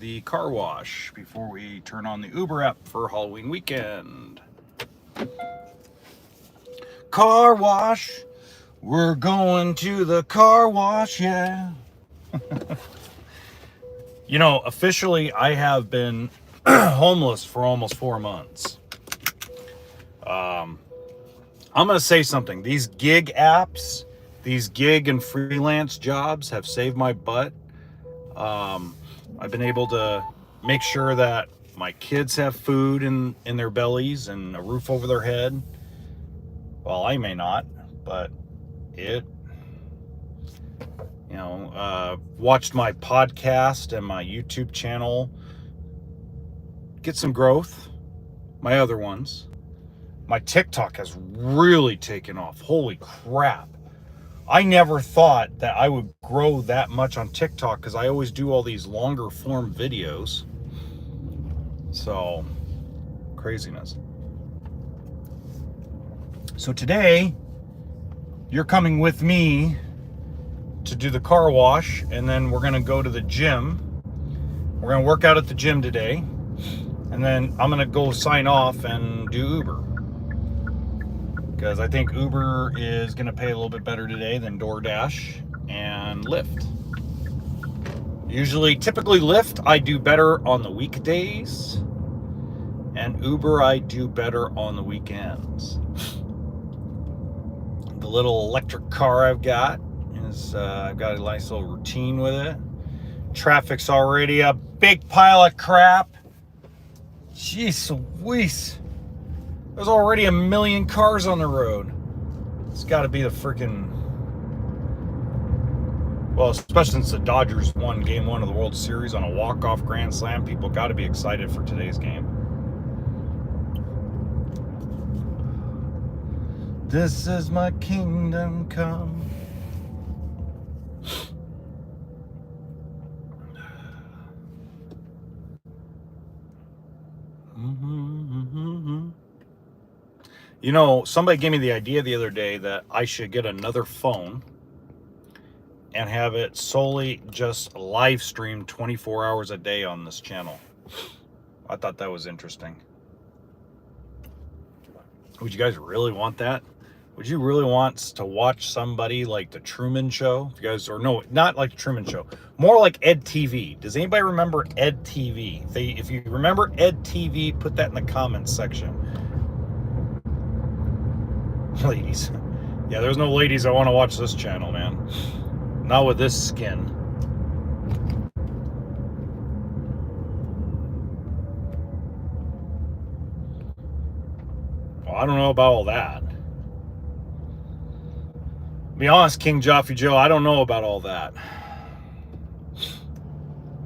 the car wash before we turn on the Uber app for Halloween weekend. Car wash. We're going to the car wash, yeah. Officially, I have been homeless for almost 4 months. I'm going to say something. These gig apps, these gig and freelance jobs have saved my butt. I've been able to make sure that my kids have food in their bellies and a roof over their head. Well, I may not, but watched my podcast and my YouTube channel get some growth. My other ones. My TikTok has really taken off. Holy crap. I never thought that I would grow that much on TikTok because I always do all these longer form videos. So, craziness. So today, you're coming with me to do the car wash, and then we're going to go to the gym. We're going to work out at the gym today, and then I'm going to go sign off and do Uber. Because I think Uber is going to pay a little bit better today than DoorDash and Lyft. Typically Lyft, I do better on the weekdays, and Uber, I do better on the weekends. The little electric car I've got is, I've got a nice little routine with it. Traffic's already a big pile of crap. Jeez Louise. There's already a million cars on the road. It's got to be the freaking... Well, especially since the Dodgers won Game 1 of the World Series on a walk-off grand slam, people got to be excited for today's game. This is my kingdom come. Somebody gave me the idea the other day that I should get another phone and have it solely just live stream 24 hours a day on this channel. I thought that was interesting. Would you guys really want that? Would you really want to watch somebody like the Truman Show? If you guys, or no, not like the Truman Show, more like Ed TV. Does anybody remember Ed TV? If you remember Ed TV, put that in the comments section. Ladies. Yeah, there's no ladies that want to watch this channel, man. Not with this skin. Well, I don't know about all that. Be honest, King Joffy Joe, I don't know about all that.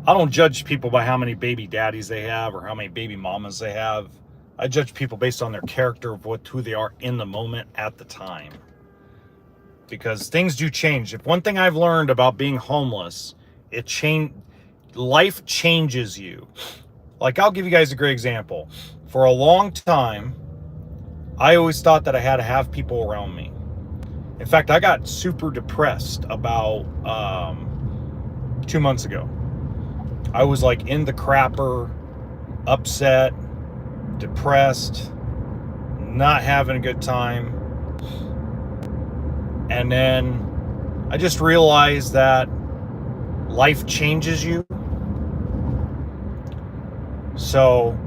I don't judge people by how many baby daddies they have or how many baby mamas they have. I judge people based on their character of who they are in the moment at the time. Because things do change. If one thing I've learned about being homeless, life changes you. Like, I'll give you guys a great example. For a long time, I always thought that I had to have people around me. In fact, I got super depressed about 2 months ago. I was like in the crapper, upset, depressed, not having a good time. And then I just realized that life changes you. So,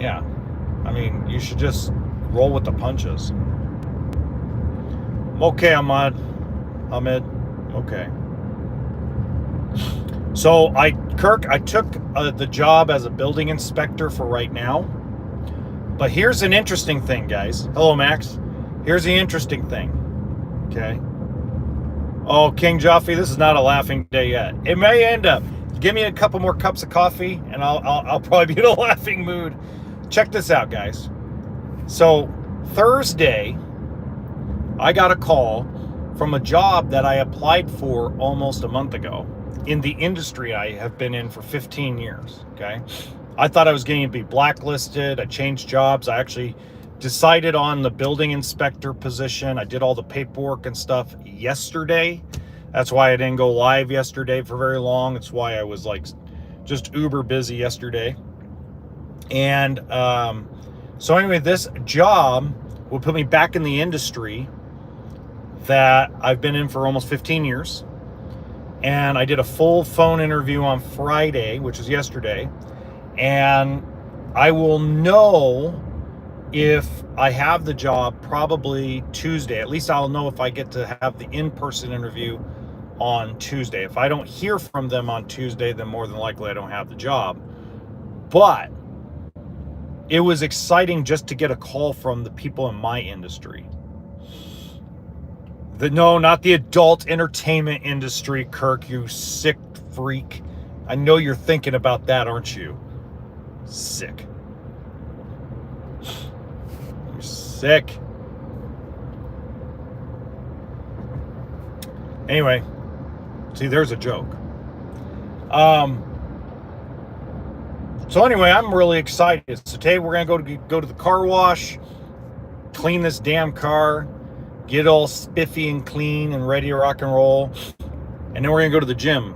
yeah, I mean, you should just roll with the punches. Okay, Ahmed. Okay. So I took the job as a building inspector for right now. But here's an interesting thing, guys. Hello, Max. Here's the interesting thing. Okay. Oh, King Joffy, this is not a laughing day yet. It may end up. Give me a couple more cups of coffee, and I'll probably be in a laughing mood. Check this out, guys. So Thursday, I got a call from a job that I applied for almost a month ago in the industry I have been in for 15 years, okay? I thought I was going to be blacklisted. I changed jobs. I actually decided on the building inspector position. I did all the paperwork and stuff yesterday. That's why I didn't go live yesterday for very long. It's why I was like just uber busy yesterday. And so anyway, this job will put me back in the industry that I've been in for almost 15 years. And I did a full phone interview on Friday, which is yesterday. And I will know if I have the job probably Tuesday. At least I'll know if I get to have the in-person interview on Tuesday. If I don't hear from them on Tuesday, then more than likely I don't have the job. But it was exciting just to get a call from the people in my industry. No, not the adult entertainment industry, Kirk, you sick freak. I know you're thinking about that, aren't you? Sick. You're sick. Anyway, see, there's a joke. So anyway, I'm really excited. So today we're gonna go to the car wash, clean this damn car, get it all spiffy and clean and ready to rock and roll, and then we're gonna go to the gym.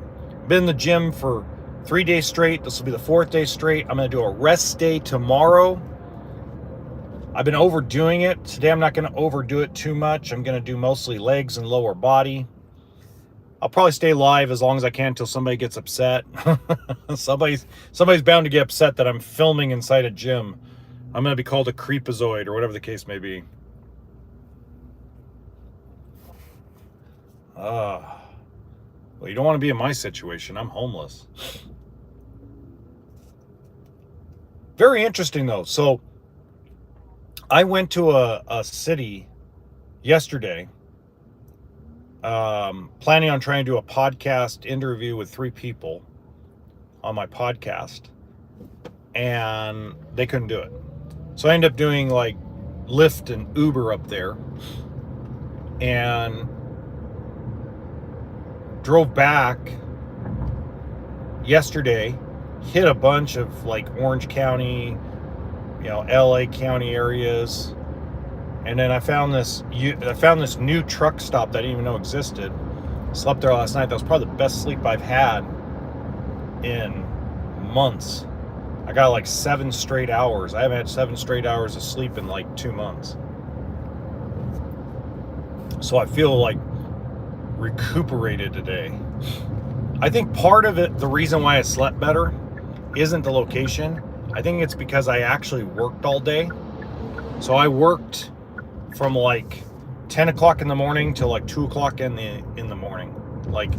Been in the gym for 3 days straight. This will be the 4th day straight. I'm gonna do a rest day tomorrow. I've been overdoing it. Today I'm not gonna overdo it too much. I'm gonna do mostly legs and lower body. I'll probably stay live as long as I can until somebody gets upset. Somebody's bound to get upset that I'm filming inside a gym. I'm going to be called a creepazoid or whatever the case may be. Well, you don't want to be in my situation. I'm homeless. Very interesting, though. So I went to a city yesterday, planning on trying to do a podcast interview with 3 people on my podcast, and they couldn't do it. So I ended up doing like Lyft and Uber up there, and drove back yesterday, hit a bunch of like Orange County, LA County areas. And then I found this new truck stop that I didn't even know existed. Slept there last night. That was probably the best sleep I've had in months. I got like 7 straight hours. I haven't had 7 straight hours of sleep in like 2 months. So I feel like recuperated today. I think part of it, the reason why I slept better, isn't the location. I think it's because I actually worked all day. So I worked from like 10 o'clock in the morning till like 2 o'clock in the morning, like,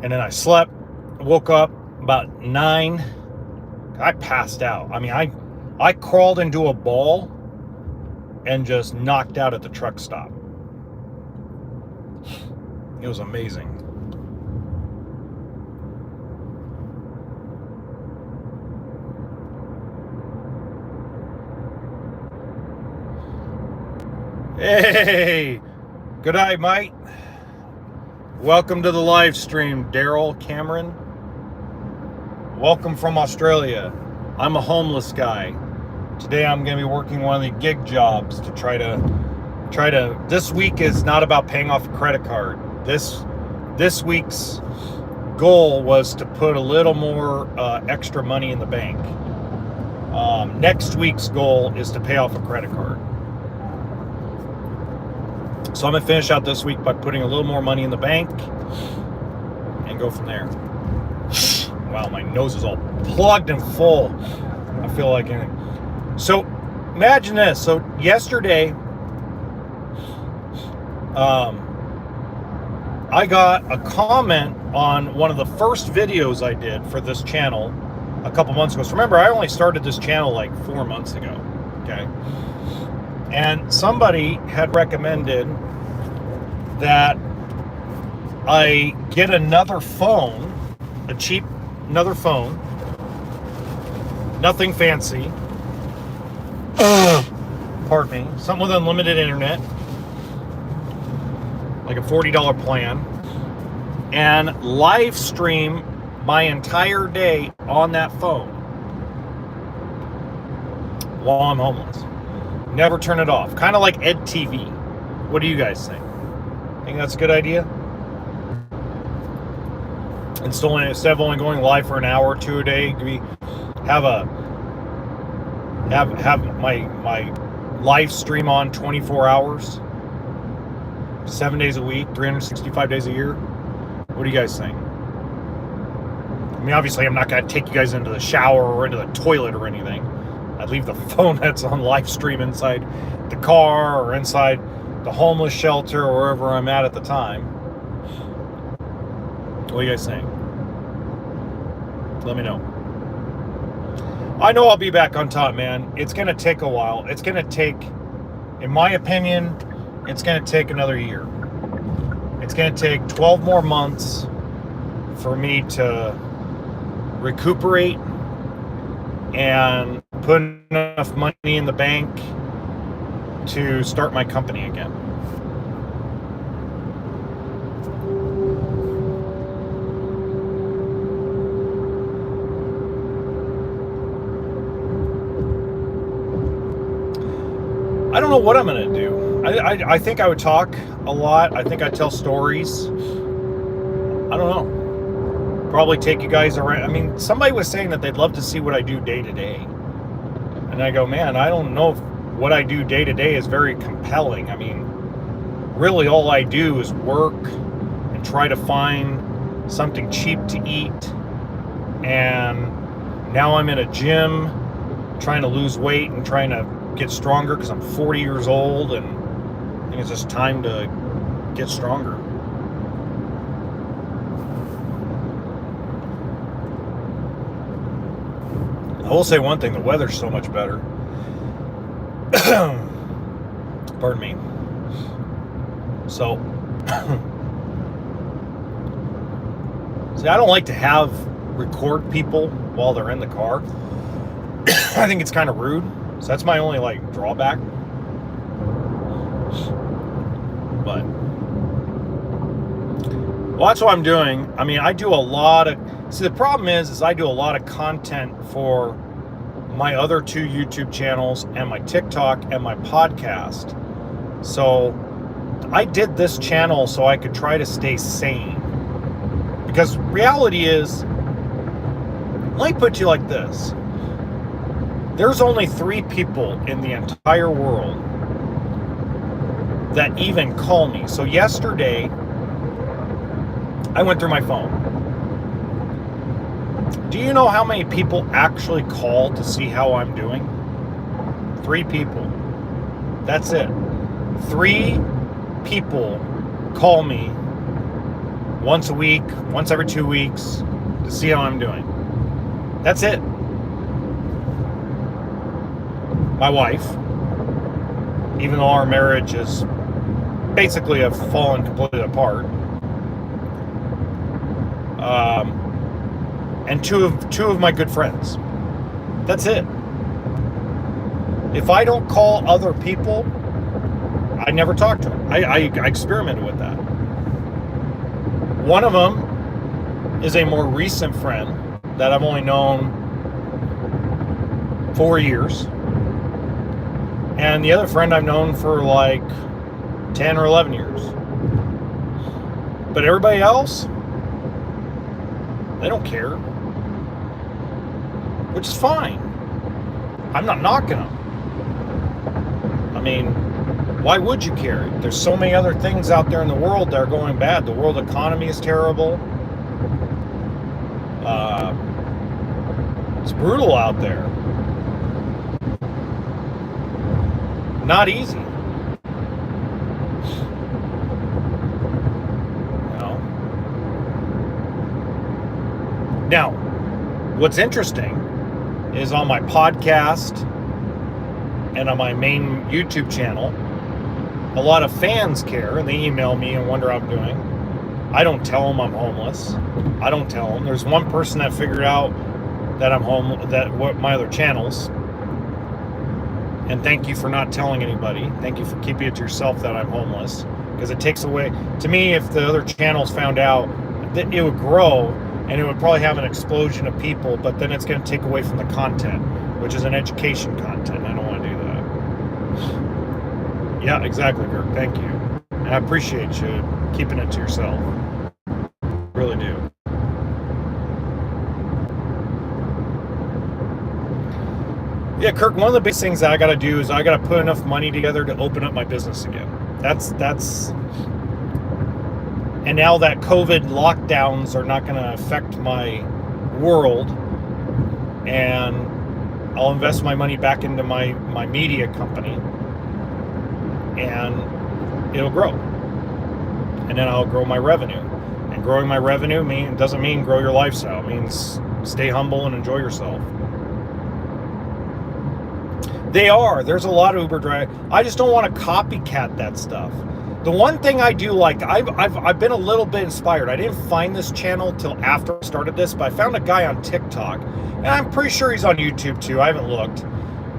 and then I slept, woke up about 9. I passed out. I mean, I crawled into a ball and just knocked out at the truck stop. It was amazing. Hey, good night, mate. Welcome to the live stream, Daryl Cameron. Welcome from Australia. I'm a homeless guy. Today I'm going to be working one of the gig jobs to try to. This week is not about paying off a credit card. This week's goal was to put a little more extra money in the bank. Next week's goal is to pay off a credit card. So I'm going to finish out this week by putting a little more money in the bank and go from there. Wow, my nose is all plugged and full. I feel like anything. So imagine this. So yesterday, I got a comment on one of the first videos I did for this channel a couple months ago. So remember, I only started this channel like 4 months ago. Okay. And somebody had recommended that I get another phone, another phone, nothing fancy, pardon me, something with unlimited internet, like a $40 plan, and live stream my entire day on that phone while I'm homeless. Never turn it off. Kind of like EdTV. What do you guys think? Think that's a good idea? Instead of only going live for an hour or two a day, have my live stream on 24 hours, 7 days a week, 365 days a year. What do you guys think? I mean, obviously, I'm not going to take you guys into the shower or into the toilet or anything. I'd leave the phone that's on live stream inside the car or inside the homeless shelter or wherever I'm at the time. What are you guys saying? Let me know. I know I'll be back on top, man. It's going to take a while. It's going to take, in my opinion, it's going to take another year. It's going to take 12 more months for me to recuperate and put enough money in the bank to start my company again. I don't know what I'm going to do. I think I would talk a lot. I think I'd tell stories. I don't know. Probably take you guys around. I mean, somebody was saying that they'd love to see what I do day to day. And I go, man, I don't know if what I do day to day is very compelling. I mean, really all I do is work and try to find something cheap to eat. And now I'm in a gym trying to lose weight and trying to get stronger because I'm 40 years old, and I think it's just time to get stronger. I will say one thing, the weather's so much better. Pardon me. So, see, I don't like to record people while they're in the car. I think it's kind of rude. So that's my only drawback. But well, that's what I'm doing. I mean, I do a lot of. See, the problem is I do a lot of content for my other 2 YouTube channels and my TikTok and my podcast. So I did this channel so I could try to stay sane. Because reality is, let me put you like this. There's only 3 people in the entire world that even call me. So yesterday, I went through my phone. Do you know how many people actually call to see how I'm doing? 3 people. That's it. 3 people call me once a week, once every 2 weeks to see how I'm doing. That's it. My wife, even though our marriage is basically have fallen completely apart, and two of my good friends. That's it. If I don't call other people, I never talk to them. I experimented with that. One of them is a more recent friend that I've only known 4 years. And the other friend I've known for 10 or 11 years. But everybody else, they don't care. Which is fine. I'm not knocking them. I mean, why would you care? There's so many other things out there in the world that are going bad. The world economy is terrible. It's brutal out there. Not easy. Now, what's interesting is on my podcast and on my main YouTube channel, a lot of fans care and they email me and wonder how I'm doing. I don't tell them I'm homeless. I don't tell them. There's one person that figured out that I'm what my other channels. And thank you for not telling anybody. Thank you for keeping it to yourself that I'm homeless. Because it takes away, to me, if the other channels found out, that it would grow and it would probably have an explosion of people, but then it's going to take away from the content, which is an education content. I don't want to do that. Yeah, exactly, Kirk. Thank you. And I appreciate you keeping it to yourself. Really do. Yeah, Kirk, one of the big things that I got to do is I got to put enough money together to open up my business again. That's and now that COVID lockdowns are not going to affect my world, and I'll invest my money back into my media company, and it'll grow. And then I'll grow my revenue. And growing my revenue doesn't mean grow your lifestyle. It means stay humble and enjoy yourself. There's a lot of Uber drivers. I just don't want to copycat that stuff. The one thing I do like, I've been a little bit inspired. I didn't find this channel till after I started this, but I found a guy on TikTok, and I'm pretty sure he's on YouTube too. I haven't looked,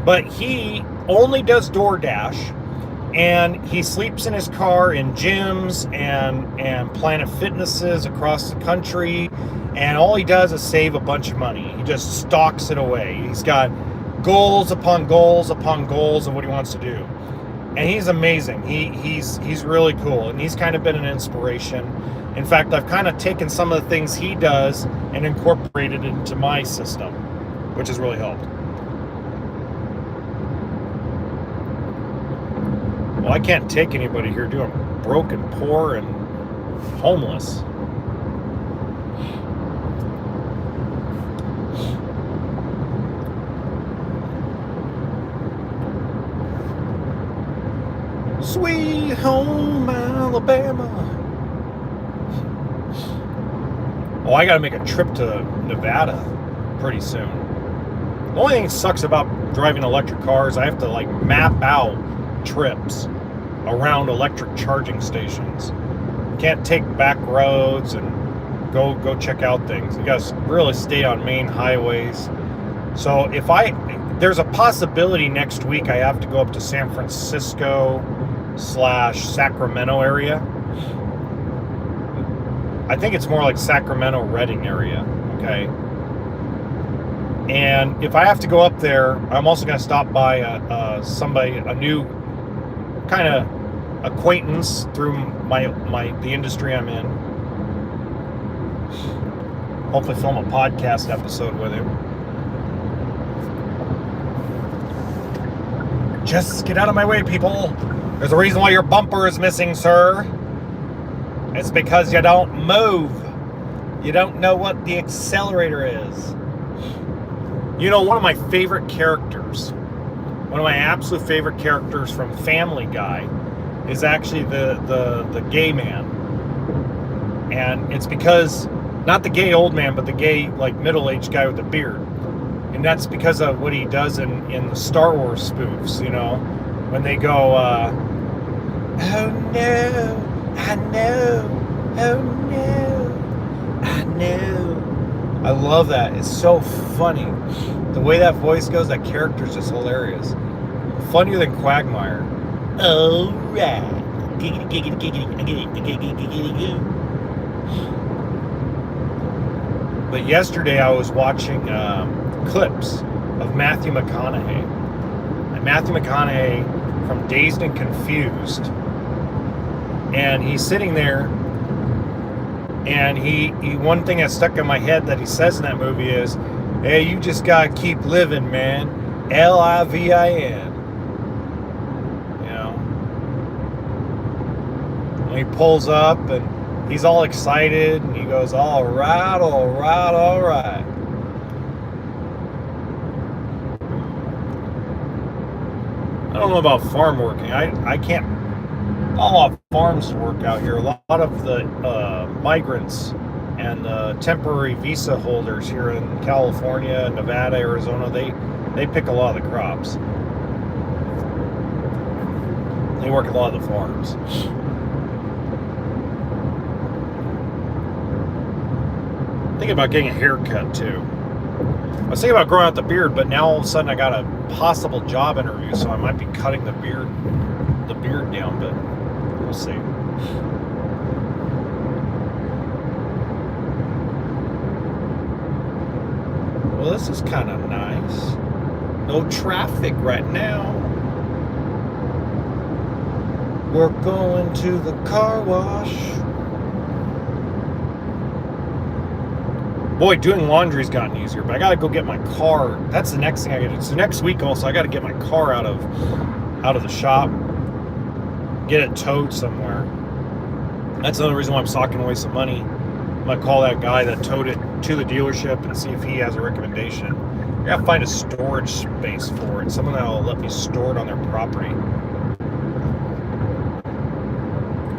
but he only does DoorDash, and he sleeps in his car in gyms and Planet Fitnesses across the country, and all he does is save a bunch of money. He just stocks it away. He's got goals upon goals upon goals of what he wants to do. And he's amazing. He's really cool, and he's kind of been an inspiration. In fact, I've kind of taken some of the things he does and incorporated into my system, which has really helped. Well, I can't take anybody here, do I'm broke and poor and homeless. Sweet home Alabama. Oh, I gotta make a trip to Nevada pretty soon. The only thing that sucks about driving electric cars, I have to like map out trips around electric charging stations. Can't take back roads and go check out things. You guys really stay on main highways. So there's a possibility next week I have to go up to San Francisco / Sacramento area. I think it's more like Sacramento, Redding area. Okay. And if I have to go up there, I'm also going to stop by a new kind of acquaintance through the industry I'm in. Hopefully film a podcast episode with him. Just get out of my way, people. There's a reason why your bumper is missing, sir. It's because you don't move. You don't know what the accelerator is. You know, one of my favorite characters, one of my absolute favorite characters from Family Guy is actually the gay man. And it's because, not the gay old man, but the gay, like, middle-aged guy with the beard. And that's because of what he does in the Star Wars spoofs, you know, when they go, oh no, I know, oh no, I know. I love that. It's so funny. The way that voice goes, that character's just hilarious. Funnier than Quagmire. All right. Giggity, giggity, giggity, giggity, giggity, giggity, giggity. But yesterday I was watching clips of Matthew McConaughey. And Matthew McConaughey from Dazed and Confused. And he's sitting there, and he one thing that stuck in my head that he says in that movie is, hey, you just gotta keep living, man. Livin. You know? And he pulls up, and he's all excited, and he goes, all right, all right, all right. I don't know about farm working. I can't. Not a lot of farms work out here. A lot of the migrants and the temporary visa holders here in California, Nevada, Arizona, they pick a lot of the crops. They work a lot of the farms. Thinking about getting a haircut too. I was thinking about growing out the beard, but now all of a sudden I got a possible job interview, so I might be cutting the beard down, but we'll see. Well, this is kind of nice. No traffic right now. We're going to the car wash. Boy, doing laundry's gotten easier, but I gotta go get my car. That's the next thing I gotta do. So next week also, I gotta get my car out of the shop, get it towed somewhere. That's another reason why I'm socking away some money. I'm gonna call that guy that towed it to the dealership and see if he has a recommendation. I gotta find a storage space for it, someone that'll let me store it on their property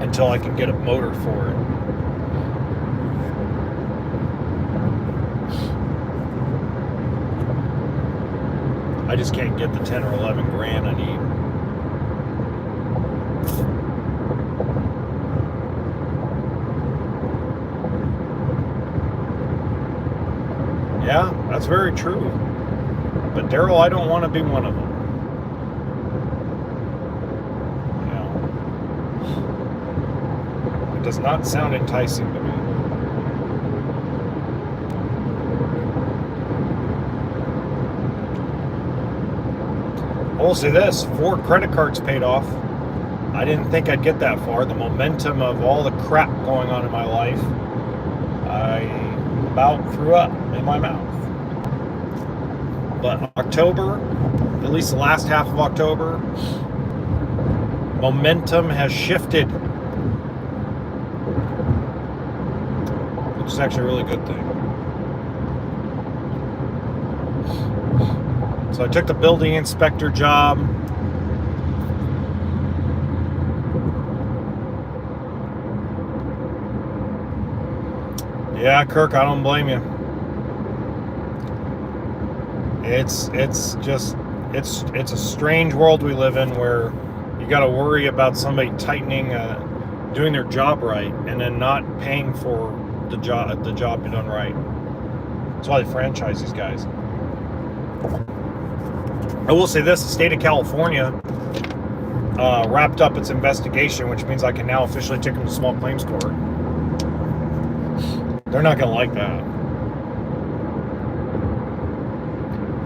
until I can get a motor for it. I just can't get the 10 or 11 grand I need. Yeah, that's very true. But Daryl, I don't want to be one of them. It does not sound enticing to me. I will say this, 4 credit cards paid off. I didn't think I'd get that far. The momentum of all the crap going on in my life, I about threw up in my mouth. But October, at least the last half of October, momentum has shifted, which is actually a really good thing. So I took the building inspector job. Yeah, Kirk, I don't blame you. It's a strange world we live in where you got to worry about somebody doing their job right, and then not paying for the job done right. That's why they franchise these guys. I will say this, the state of California wrapped up its investigation, which means I can now officially take them to small claims court. They're not going to like that.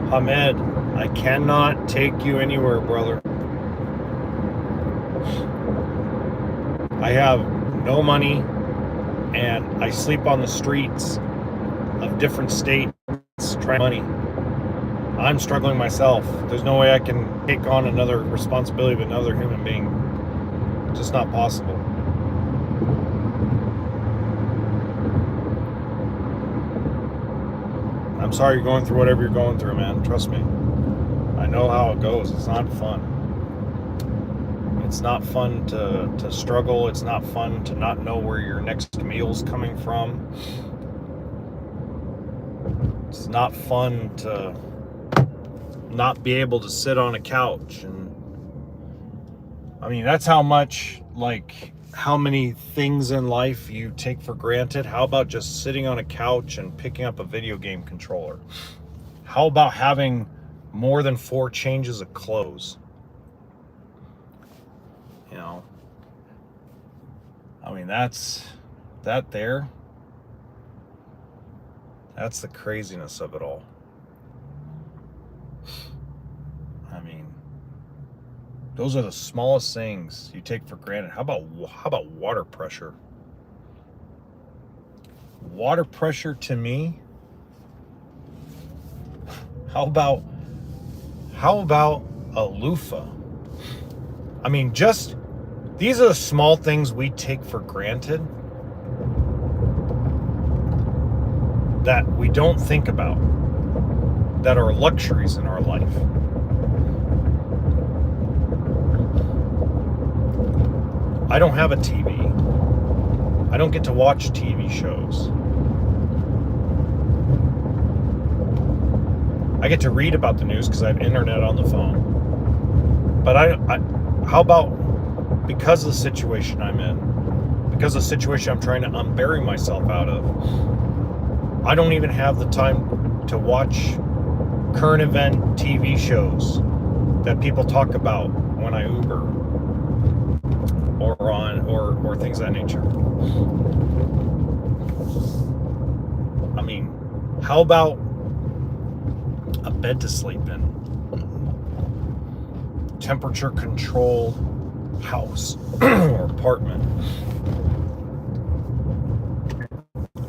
Hamed, I cannot take you anywhere, brother. I have no money, and I sleep on the streets of different states trying money. I'm struggling myself. There's no way I can take on another responsibility of another human being. It's just not possible. I'm sorry you're going through whatever you're going through, man. Trust me. I know how it goes. It's not fun. It's not fun to struggle. It's not fun to not know where your next meal's coming from. It's not fun to not be able to sit on a couch. And I mean, that's how many things in life you take for granted. How about just sitting on a couch and picking up a video game controller? How about having more than 4 changes of clothes? You know, I mean, that's the craziness of it all. I mean, those are the smallest things you take for granted. How about water pressure? Water pressure to me. How about a loofah? I mean, these are the small things we take for granted that we don't think about, that are luxuries in our life. I don't have a TV. I don't get to watch TV shows. I get to read about the news because I have internet on the phone. But how about, because of the situation I'm in, because of the situation I'm trying to unbury myself out of, I don't even have the time to watch current event TV shows that people talk about when I Uber or things of that nature. I mean, how about a bed to sleep in? Temperature controlled house or apartment.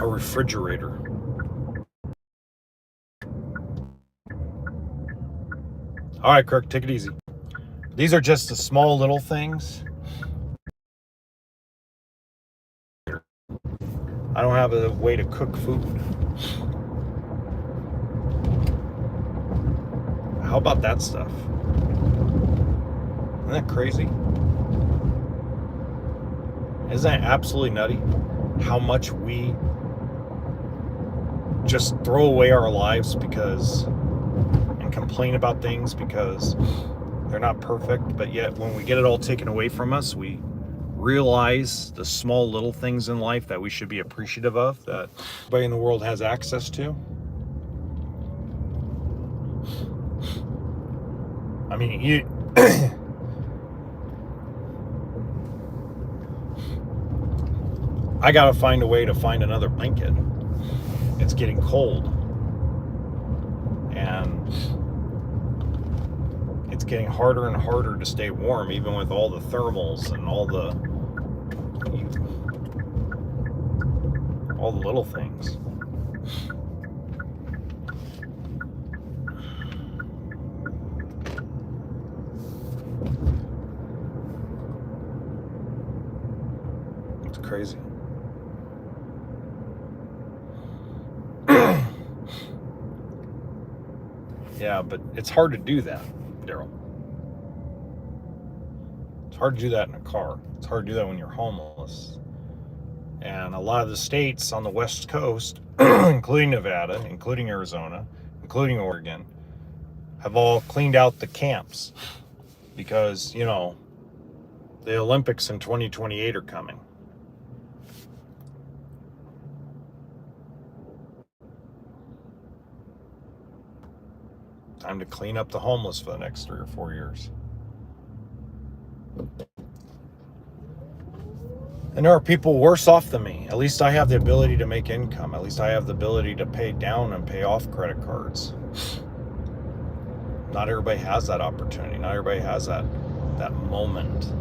A refrigerator. All right, Kirk, take it easy. These are just the small little things. I don't have a way to cook food. How about that stuff? Isn't that crazy? Isn't that absolutely nutty? How much we just throw away our lives because, and complain about things because they're not perfect, but yet when we get it all taken away from us, we realize the small little things in life that we should be appreciative of, that everybody in the world has access to. I mean, you I gotta find a way to find another blanket. It's getting cold, and it's getting harder and harder to stay warm, even with all the thermals and all the little things. It's crazy. Yeah, but it's hard to do that, Daryl. It's hard to do that in a car. It's hard to do that when you're homeless. And a lot of the states on the West Coast, including Nevada, including Arizona, including Oregon, have all cleaned out the camps because, you know, the Olympics in 2028 are coming. Time to clean up the homeless for the next 3 or 4 years. And there are people worse off than me. At least I have the ability to make income. At least I have the ability to pay down and pay off credit cards. Not everybody has that opportunity. Not everybody has that moment.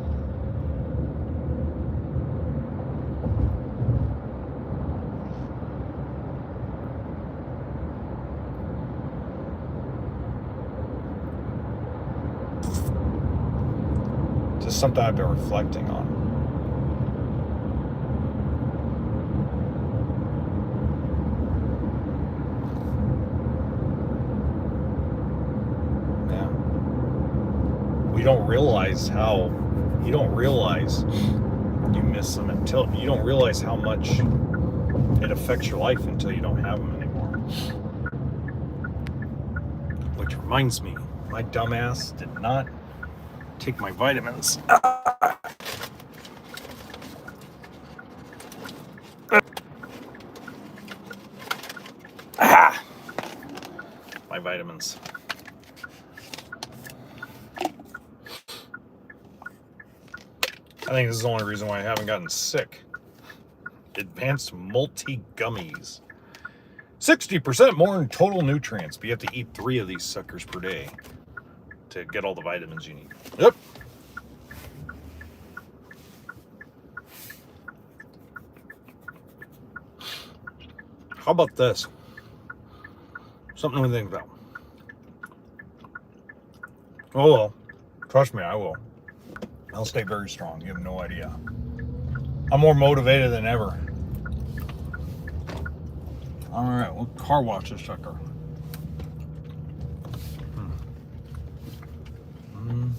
Just something I've been reflecting on. Yeah. You don't realize you miss them until you don't realize how much it affects your life until you don't have them anymore. Which reminds me, my dumbass did not take my vitamins. My vitamins. I think this is the only reason why I haven't gotten sick. Advanced multi gummies. 60% more in total nutrients, but you have to eat 3 of these suckers per day to get all the vitamins you need. Yep. How about this? Something to think about. Oh well, trust me, I will. I'll stay very strong. You have no idea. I'm more motivated than ever. All right, we'll car wash this sucker. Mm-hmm.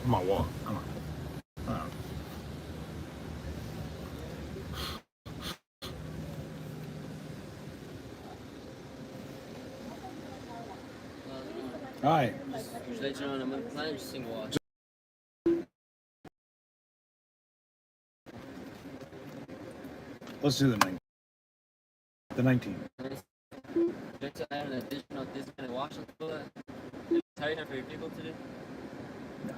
Come on, walk. Come on. Hi. Just let you know, I'm planning to sing watch. Let's do the 19th. The 19th. Just add an additional discount wash on top of that. Is it tighter for your people to do? No.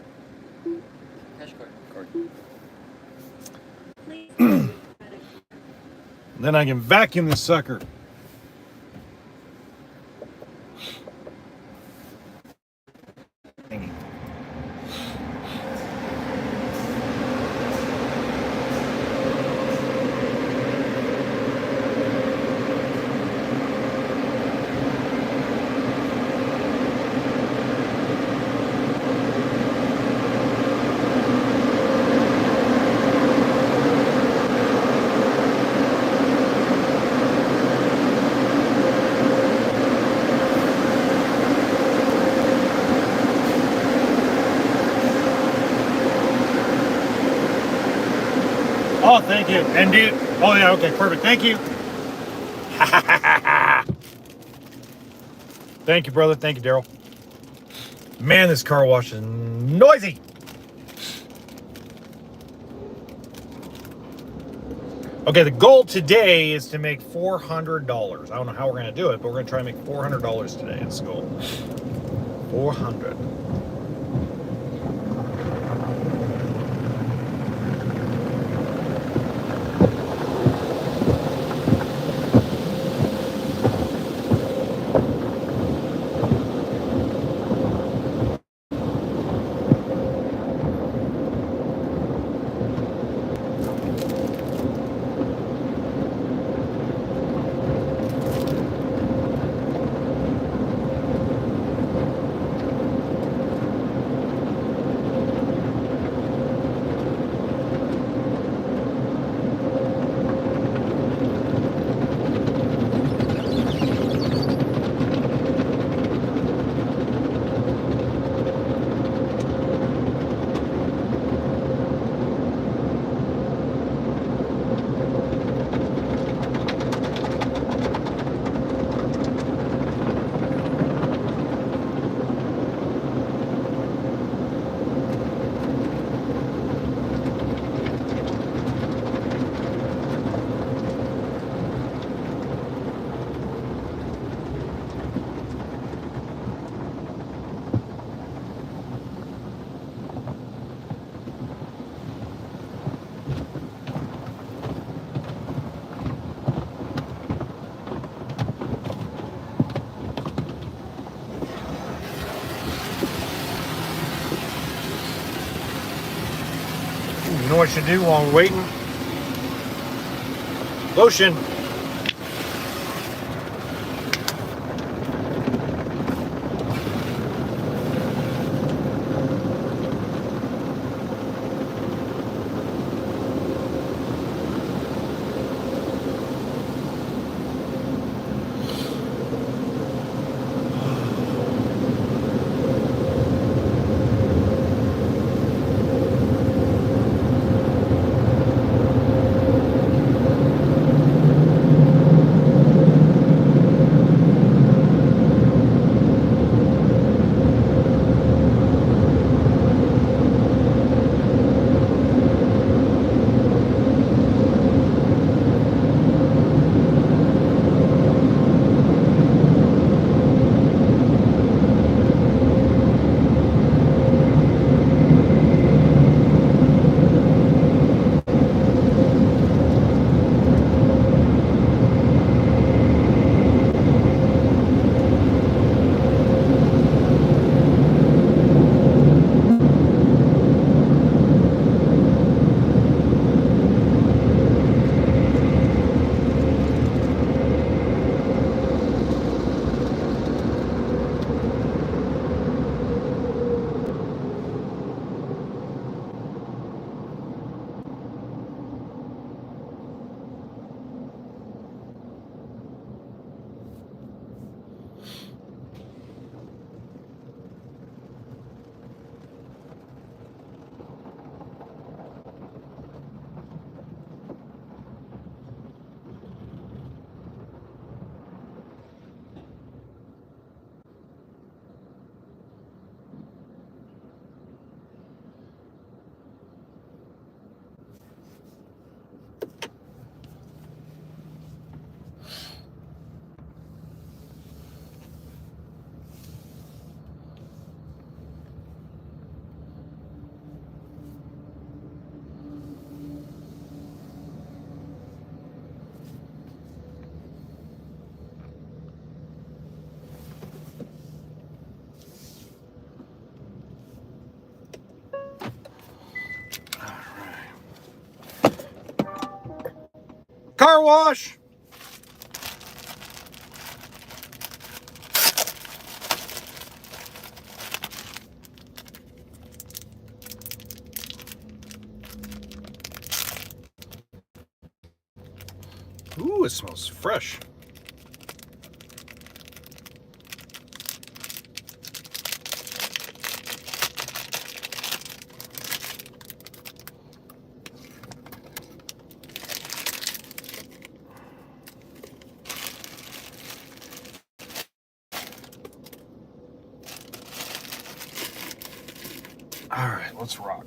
Cash card. Then I can vacuum this sucker. Oh, thank you. And do you, oh yeah, okay, perfect. Thank you. Thank you, brother. Thank you, Daryl. Man, this car wash is noisy. Okay, the goal today is to make $400. I don't know how we're going to do it, but we're going to try to make $400 today. It's the goal. 400. You know what you should do while we're waiting? Lotion. Car wash. Ooh, it smells fresh. All right, let's rock.